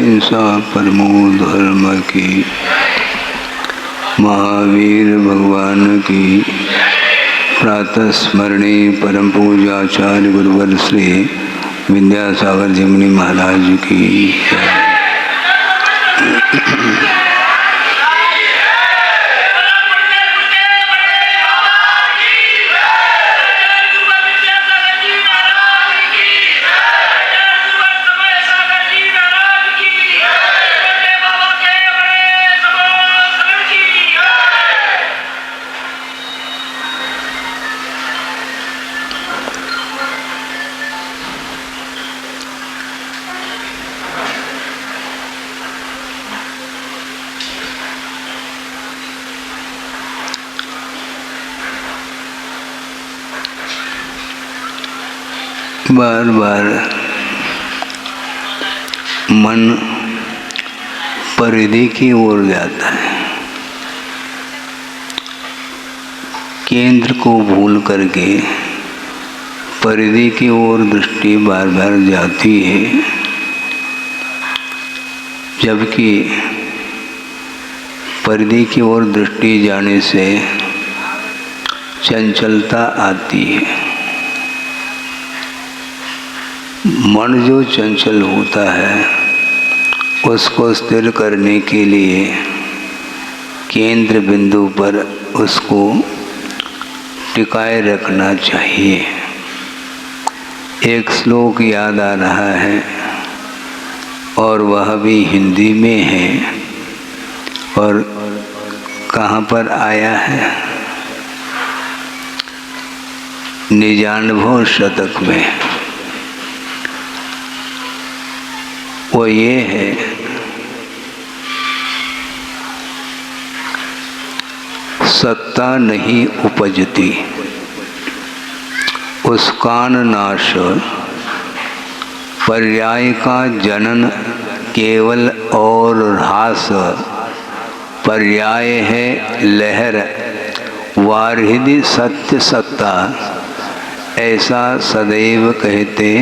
अहिंसा परमो धर्म की, महावीर भगवान की प्रातः स्मरणी परम पूजाचार्य गुरुवर श्री विद्यासागर जी मुनि महाराज की जय। बार बार मन परिधि की ओर जाता है, केंद्र को भूल करके परिधि की ओर दृष्टि बार बार जाती है, जबकि परिधि की ओर दृष्टि जाने से चंचलता आती है। मन जो चंचल होता है उसको स्थिर करने के लिए केंद्र बिंदु पर उसको टिकाए रखना चाहिए। एक श्लोक याद आ रहा है और वह भी हिंदी में है, और कहाँ पर आया है? निजानुभव शतक में। वो ये है, सत्ता नहीं उपजती उसकान नाश, पर्याय का जनन केवल और ह्रास, पर्याय है लहर वारिधि सत्य सत्ता, ऐसा सदैव कहते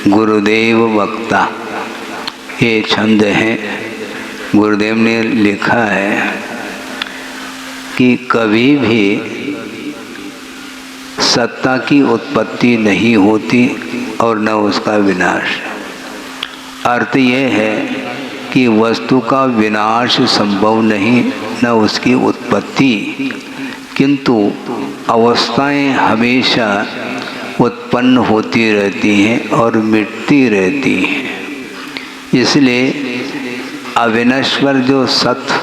गुरुदेव वक्ता। ये छंद है, गुरुदेव ने लिखा है कि कभी भी सत्ता की उत्पत्ति नहीं होती और न उसका विनाश। अर्थ ये है कि वस्तु का विनाश संभव नहीं, न उसकी उत्पत्ति, किंतु अवस्थाएं हमेशा उत्पन्न होती रहती हैं और मिटती रहती हैं। इसलिए अविनश्वर जो सत्य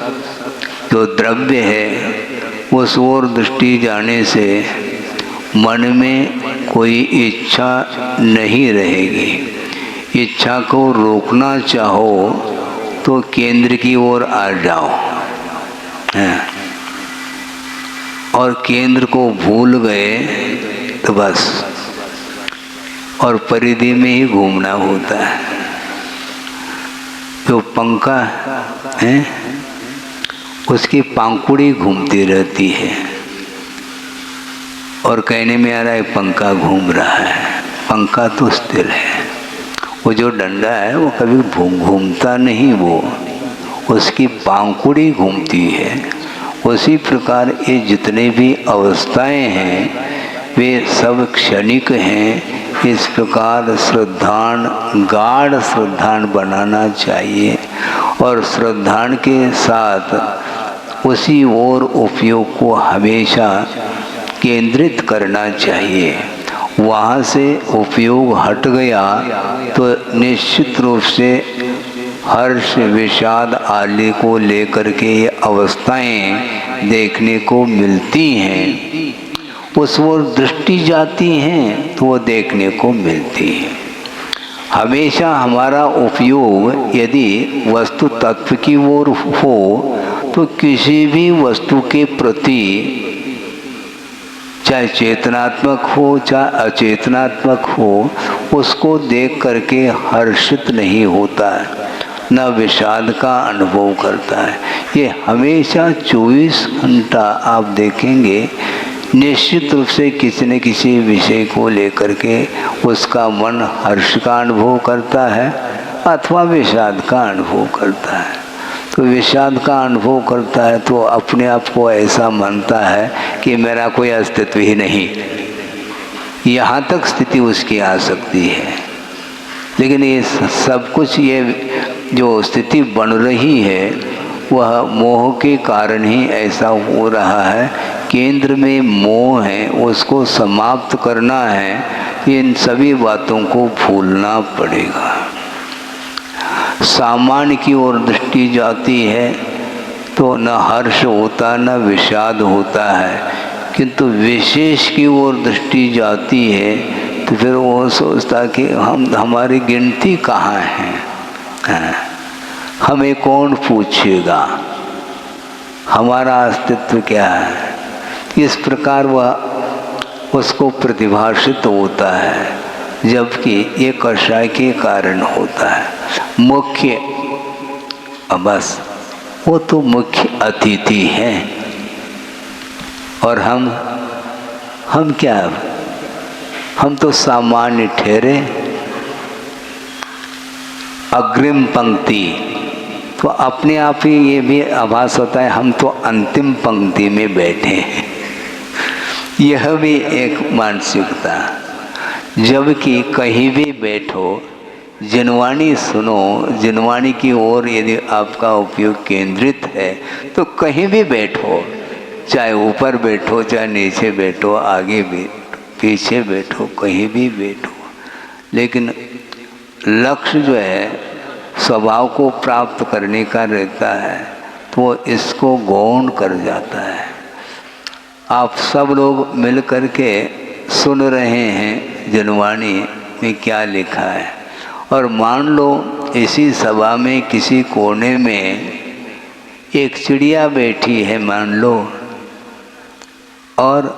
जो द्रव्य है उस ओर दृष्टि जाने से मन में कोई इच्छा नहीं रहेगी। इच्छा को रोकना चाहो तो केंद्र की ओर आ जाओ, और केंद्र को भूल गए तो बस और परिधि में ही घूमना होता है। जो पंखा है उसकी पांखुड़ी घूमती रहती है और कहने में आ रहा है पंखा घूम रहा है, पंखा तो स्थिर है। वो जो डंडा है वो कभी घूमता नहीं, वो उसकी पांखुड़ी घूमती है। उसी प्रकार ये जितने भी अवस्थाएं हैं वे सब क्षणिक हैं। इस प्रकार श्रद्धान गाढ़ श्रद्धान बनाना चाहिए और श्रद्धान के साथ उसी ओर उपयोग को हमेशा केंद्रित करना चाहिए। वहाँ से उपयोग हट गया तो निश्चित रूप से हर्ष विषाद आदि को लेकर के ये अवस्थाएं देखने को मिलती हैं। उस ओर दृष्टि जाती हैं तो वो देखने को मिलती है। हमेशा हमारा उपयोग यदि वस्तु तत्व की ओर हो तो किसी भी वस्तु के प्रति, चाहे चेतनात्मक हो चाहे अचेतनात्मक हो, उसको देख करके हर्षित नहीं होता है, न विषाद का अनुभव करता है। ये हमेशा 24 घंटा आप देखेंगे निश्चित रूप से किसी न किसी विषय को लेकर के उसका मन हर्ष का अनुभव करता है अथवा विषाद का अनुभव करता है। तो विषाद का अनुभव करता है तो अपने आप को ऐसा मानता है कि मेरा कोई अस्तित्व ही नहीं, यहाँ तक स्थिति उसकी आ सकती है। लेकिन ये सब कुछ, ये जो स्थिति बन रही है वह मोह के कारण ही ऐसा हो रहा है। केंद्र में मोह है, उसको समाप्त करना है। इन सभी बातों को भूलना पड़ेगा। सामान्य की ओर दृष्टि जाती है तो न हर्ष होता न विषाद होता है, किंतु विशेष की ओर दृष्टि जाती है तो फिर वो सोचता कि हमारी गिनती कहाँ है, हमें कौन पूछेगा, हमारा अस्तित्व क्या है। इस प्रकार वह उसको प्रतिभाषित होता है, जबकि ये कषाय के कारण होता है। मुख्य बस वो तो मुख्य अतिथि हैं और हम क्या, हम तो सामान्य ठहरे, अग्रिम पंक्ति। तो अपने आप ही ये भी आभास होता है हम तो अंतिम पंक्ति में बैठे हैं। यह भी एक मानसिकता। जबकि कहीं भी बैठो, जिनवाणी सुनो, जिनवाणी की ओर यदि आपका उपयोग केंद्रित है तो कहीं भी बैठो, चाहे ऊपर बैठो चाहे नीचे बैठो, आगे बैठो पीछे बैठो, कहीं भी बैठो, लेकिन लक्ष्य जो है स्वभाव को प्राप्त करने का रहता है तो वो इसको गौण कर जाता है। आप सब लोग मिल कर के सुन रहे हैं जनवाणी में क्या लिखा है, और मान लो इसी सभा में किसी कोने में एक चिड़िया बैठी है मान लो, और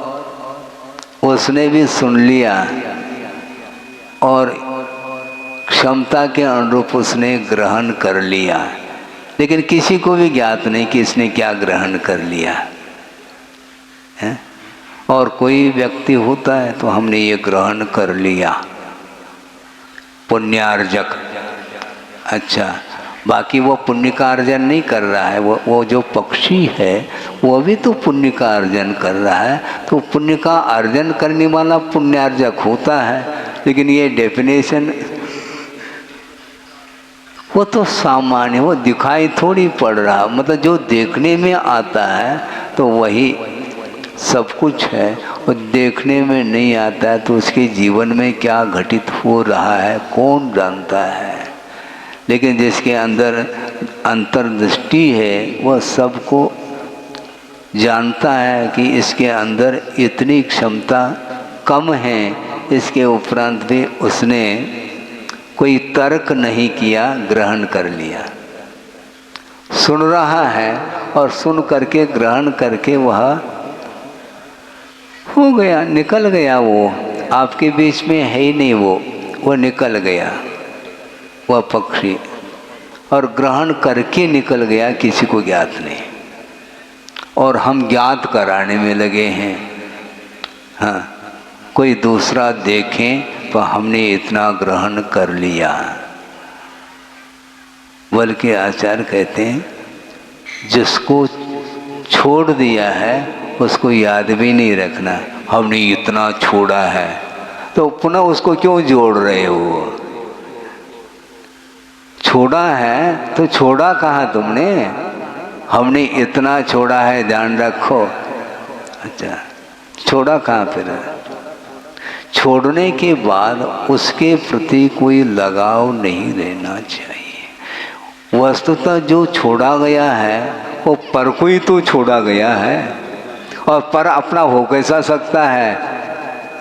उसने भी सुन लिया और क्षमता के अनुरूप उसने ग्रहण कर लिया, लेकिन किसी को भी ज्ञात नहीं कि इसने क्या ग्रहण कर लिया है। और कोई व्यक्ति होता है तो हमने ये ग्रहण कर लिया, पुण्यार्जक। अच्छा, बाकी वो पुण्य का अर्जन नहीं कर रहा है, वो जो पक्षी है वो भी तो पुण्य का अर्जन कर रहा है। तो पुण्य का अर्जन करने वाला पुण्यार्जक होता है, लेकिन ये डेफिनेशन वो तो सामान्य, वो दिखाई थोड़ी पड़ रहा, मतलब जो देखने में आता है तो वही सब कुछ है, और देखने में नहीं आता है तो उसके जीवन में क्या घटित हो रहा है कौन जानता है। लेकिन जिसके अंदर अंतर्दृष्टि है वह सबको जानता है कि इसके अंदर इतनी क्षमता कम है, इसके उपरांत भी उसने कोई तर्क नहीं किया, ग्रहण कर लिया। सुन रहा है और सुन करके ग्रहण करके वह हो गया, निकल गया, वो आपके बीच में है ही नहीं, वो निकल गया वह पक्षी, और ग्रहण करके निकल गया, किसी को ज्ञात नहीं। और हम ज्ञात कराने में लगे हैं। हाँ, कोई दूसरा देखें तो हमने इतना ग्रहण कर लिया। बल्कि आचार्य कहते हैं जिसको छोड़ दिया है उसको याद भी नहीं रखना, हमने इतना छोड़ा है, तो पुनः उसको क्यों जोड़ रहे हो? छोड़ा है तो छोड़ा कहाँ तुमने? हमने इतना छोड़ा है, ध्यान रखो। अच्छा, छोड़ा कहाँ फिर? छोड़ने के बाद उसके प्रति कोई लगाव नहीं रहना चाहिए। वस्तुतः जो छोड़ा गया है वो पर को ही तो छोड़ा गया है, और पर अपना हो कैसा सकता है?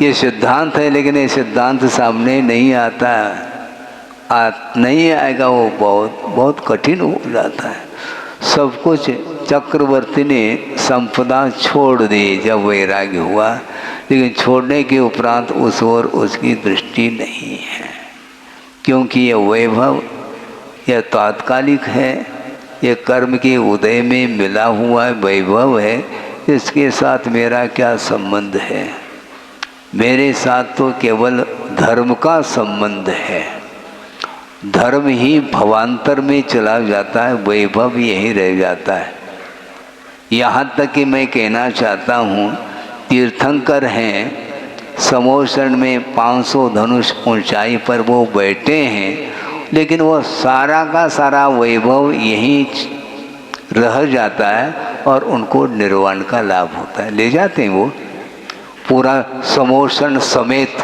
ये सिद्धांत है, लेकिन ये सिद्धांत सामने नहीं आता, नहीं आएगा, वो बहुत बहुत कठिन हो जाता है। सब कुछ चक्रवर्ती ने संपदा छोड़ दी जब वैराग्य हुआ, लेकिन छोड़ने के उपरांत उस ओर उसकी दृष्टि नहीं है, क्योंकि ये वैभव यह तात्कालिक है, ये कर्म के उदय में मिला हुआ वैभव है, इसके साथ मेरा क्या संबंध है? मेरे साथ तो केवल धर्म का संबंध है। धर्म ही भवांतर में चला जाता है, वैभव यही रह जाता है। यहाँ तक कि मैं कहना चाहता हूँ, तीर्थंकर हैं, समोषण में 500 धनुष ऊंचाई पर वो बैठे हैं, लेकिन वो सारा का सारा वैभव यहीं रह जाता है और उनको निर्वाण का लाभ होता है। ले जाते हैं वो पूरा समोषण समेत,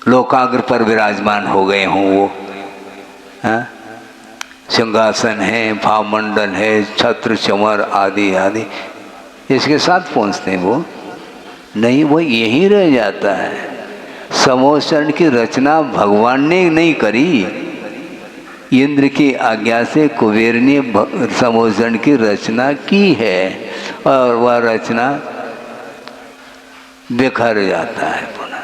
लोकाग्र पर विराजमान हो गए हों वो। हाँ, सिंहासन है, भावमंडल है, छत्र चमर आदि आदि, इसके साथ पहुँचते हैं वो नहीं, वो यहीं रह जाता है। समोषण की रचना भगवान ने नहीं करी, इंद्र की आज्ञा से कुबेर ने समोषण की रचना की है और वह रचना बिखर जाता है, पुनः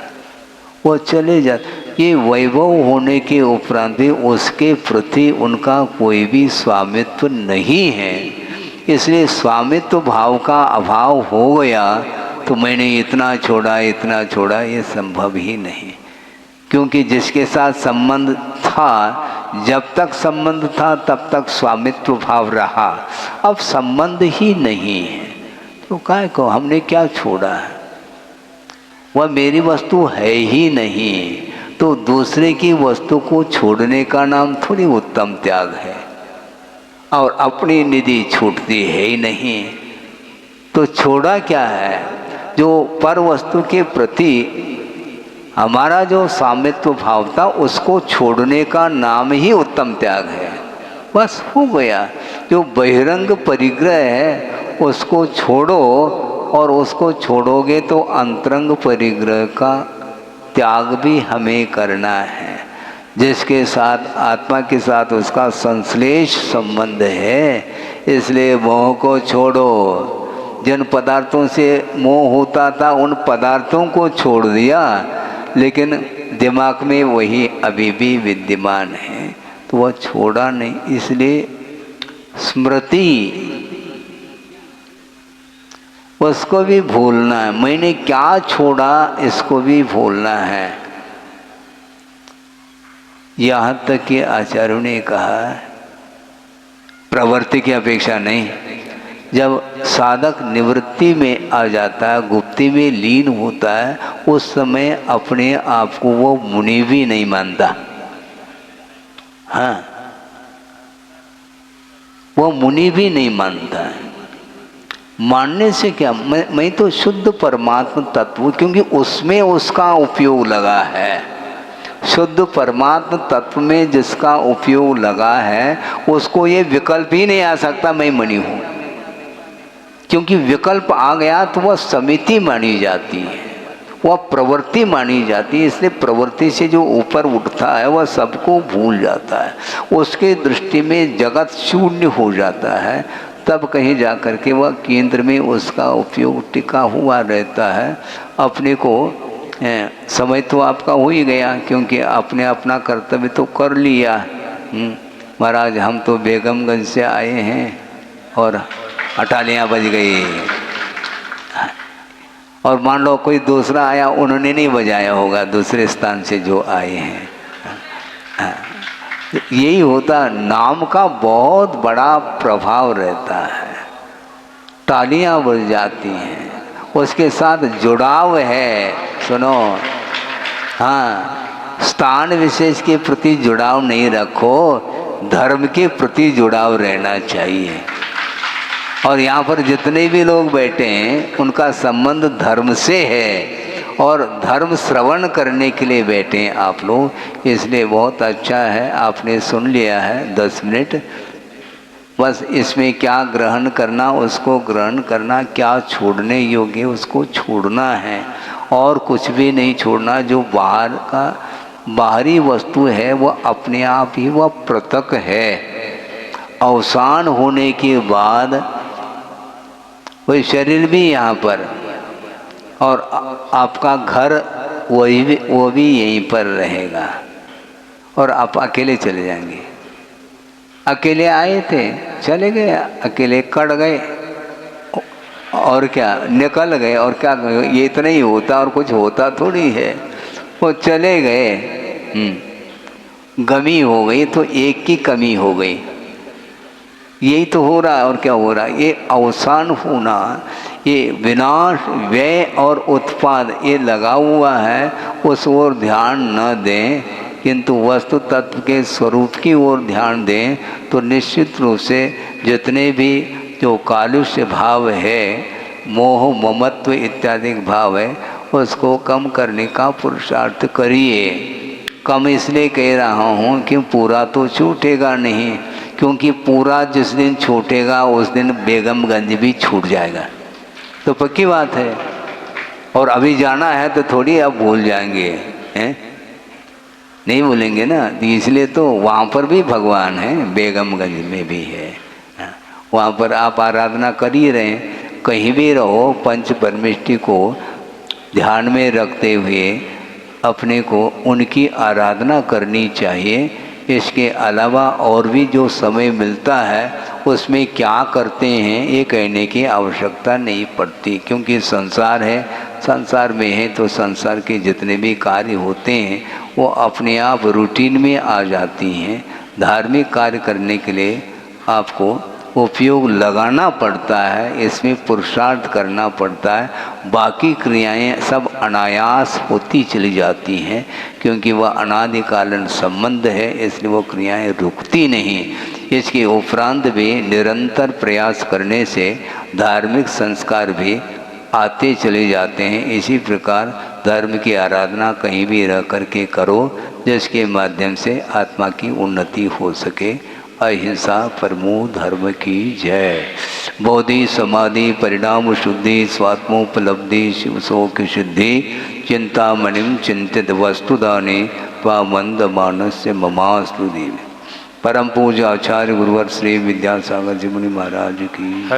वो चले जाता। ये वैभव होने के उपरांत भी उसके प्रति उनका कोई भी स्वामित्व नहीं है, इसलिए स्वामित्व भाव का अभाव हो गया तो मैंने इतना छोड़ा इतना छोड़ा, ये संभव ही नहीं। क्योंकि जिसके साथ संबंध था, जब तक संबंध था तब तक स्वामित्व भाव रहा, अब संबंध ही नहीं है तो काय को हमने क्या छोड़ा है, वह मेरी वस्तु है ही नहीं। तो दूसरे की वस्तु को छोड़ने का नाम थोड़ी उत्तम त्याग है, और अपनी निधि छूटती है ही नहीं। तो छोड़ा क्या है, जो पर वस्तु के प्रति हमारा जो स्वामित्व भाव था उसको छोड़ने का नाम ही उत्तम त्याग है, बस हो गया। जो बहिरंग परिग्रह है उसको छोड़ो, और उसको छोड़ोगे तो अंतरंग परिग्रह का त्याग भी हमें करना है। जिसके साथ आत्मा के साथ उसका संश्लेष संबंध है, इसलिए मोह को छोड़ो। जिन पदार्थों से मोह होता था उन पदार्थों को छोड़ दिया, लेकिन दिमाग में वही अभी भी विद्यमान है, तो वह छोड़ा नहीं। इसलिए स्मृति उसको भी भूलना है, मैंने क्या छोड़ा इसको भी भूलना है। यहाँ तक कि आचार्यों ने कहा प्रवृत्ति की अपेक्षा नहीं, जब साधक निवृत्ति में आ जाता है, गुप्ति में लीन होता है, उस समय अपने आप को वो मुनि भी नहीं मानता। हाँ, वो मुनि भी नहीं मानता है। मानने से क्या, मैं तो शुद्ध परमात्मा तत्व, क्योंकि उसमें उसका उपयोग लगा है। शुद्ध परमात्मा तत्व में जिसका उपयोग लगा है उसको ये विकल्प ही नहीं आ सकता मैं मुनि हूँ, क्योंकि विकल्प आ गया तो वह समिति मानी जाती है, वह प्रवृत्ति मानी जाती है। इसलिए प्रवृत्ति से जो ऊपर उठता है वह सबको भूल जाता है, उसके दृष्टि में जगत शून्य हो जाता है। तब कहीं जा कर के वह केंद्र में उसका उपयोग टिका हुआ रहता है। अपने को समय तो आपका हो ही गया, क्योंकि आपने अपना कर्तव्य तो कर लिया। महाराज हम तो बेगमगंज से आए हैं और अटालियाँ बज गई, और मान लो कोई दूसरा आया, उन्होंने नहीं बजाया होगा, दूसरे स्थान से जो आए हैं। यही होता, नाम का बहुत बड़ा प्रभाव रहता है। तालियां बज जाती हैं, उसके साथ जुड़ाव है। सुनो, हाँ, स्थान विशेष के प्रति जुड़ाव नहीं रखो, धर्म के प्रति जुड़ाव रहना चाहिए। और यहाँ पर जितने भी लोग बैठे हैं उनका संबंध धर्म से है, और धर्म श्रवण करने के लिए बैठे हैं आप लोग। इसलिए बहुत अच्छा है, आपने सुन लिया है 10 मिनट। बस इसमें क्या ग्रहण करना उसको ग्रहण करना, क्या छोड़ने योग्य उसको छोड़ना है, और कुछ भी नहीं छोड़ना। जो बाहर का बाहरी वस्तु है वह अपने आप ही वह पृथक है। अवसान होने के बाद वही शरीर भी यहाँ पर, और आपका घर वो भी यहीं पर रहेगा, और आप अकेले चले जाएंगे। अकेले आए थे, चले गए, अकेले कट गए, और क्या निकल गए, और क्या ये इतना ही होता और कुछ होता थोड़ी है। वो चले गए। गमी हो गई तो एक की कमी हो गई। यही तो हो रहा है, और क्या हो रहा है? ये अवसान होना, ये विनाश, व्यय और उत्पाद ये लगा हुआ है, उस ओर ध्यान न दें, किंतु वस्तु तत्व के स्वरूप की ओर ध्यान दें, तो निश्चित रूप से जितने भी जो कालुष्य भाव है, मोह ममत्व इत्यादि भाव है, उसको कम करने का पुरुषार्थ करिए। कम इसलिए कह रहा हूँ कि पूरा तो छूटेगा नहीं, क्योंकि पूरा जिस दिन छूटेगा उस दिन बेगमगंज भी छूट जाएगा, तो पक्की बात है। और अभी जाना है तो थोड़ी अब भूल जाएंगे, हैं? नहीं भूलेंगे ना। इसलिए तो वहाँ पर भी भगवान है, बेगमगंज में भी है, वहाँ पर आप आराधना कर ही रहे हैं। कहीं भी रहो, पंच परमेष्टि को ध्यान में रखते हुए अपने को उनकी आराधना करनी चाहिए। इसके अलावा और भी जो समय मिलता है उसमें क्या करते हैं ये कहने की आवश्यकता नहीं पड़ती, क्योंकि संसार है, संसार में है तो संसार के जितने भी कार्य होते हैं वो अपने आप रूटीन में आ जाती हैं। धार्मिक कार्य करने के लिए आपको उपयोग लगाना पड़ता है, इसमें पुरुषार्थ करना पड़ता है। बाकी क्रियाएं सब अनायास होती चली जाती हैं, क्योंकि वह अनादिकालीन संबंध है, इसलिए वो क्रियाएं रुकती नहीं। इसके उपरांत भी निरंतर प्रयास करने से धार्मिक संस्कार भी आते चले जाते हैं। इसी प्रकार धर्म की आराधना कहीं भी रह करके करो, जिसके माध्यम से आत्मा की उन्नति हो सके। अहिंसा परमो धर्म की जय। बोधि समाधि परिणाम शुद्धि स्वात्मोपलब्धि शिव शोक शुद्धि चिंतामणिम चिंतित वस्तुदाने वामंद मानस्य ममास्तु देव। परम पूज्य आचार्य गुरुवर श्री विद्यासागर जी मुनि महाराज की।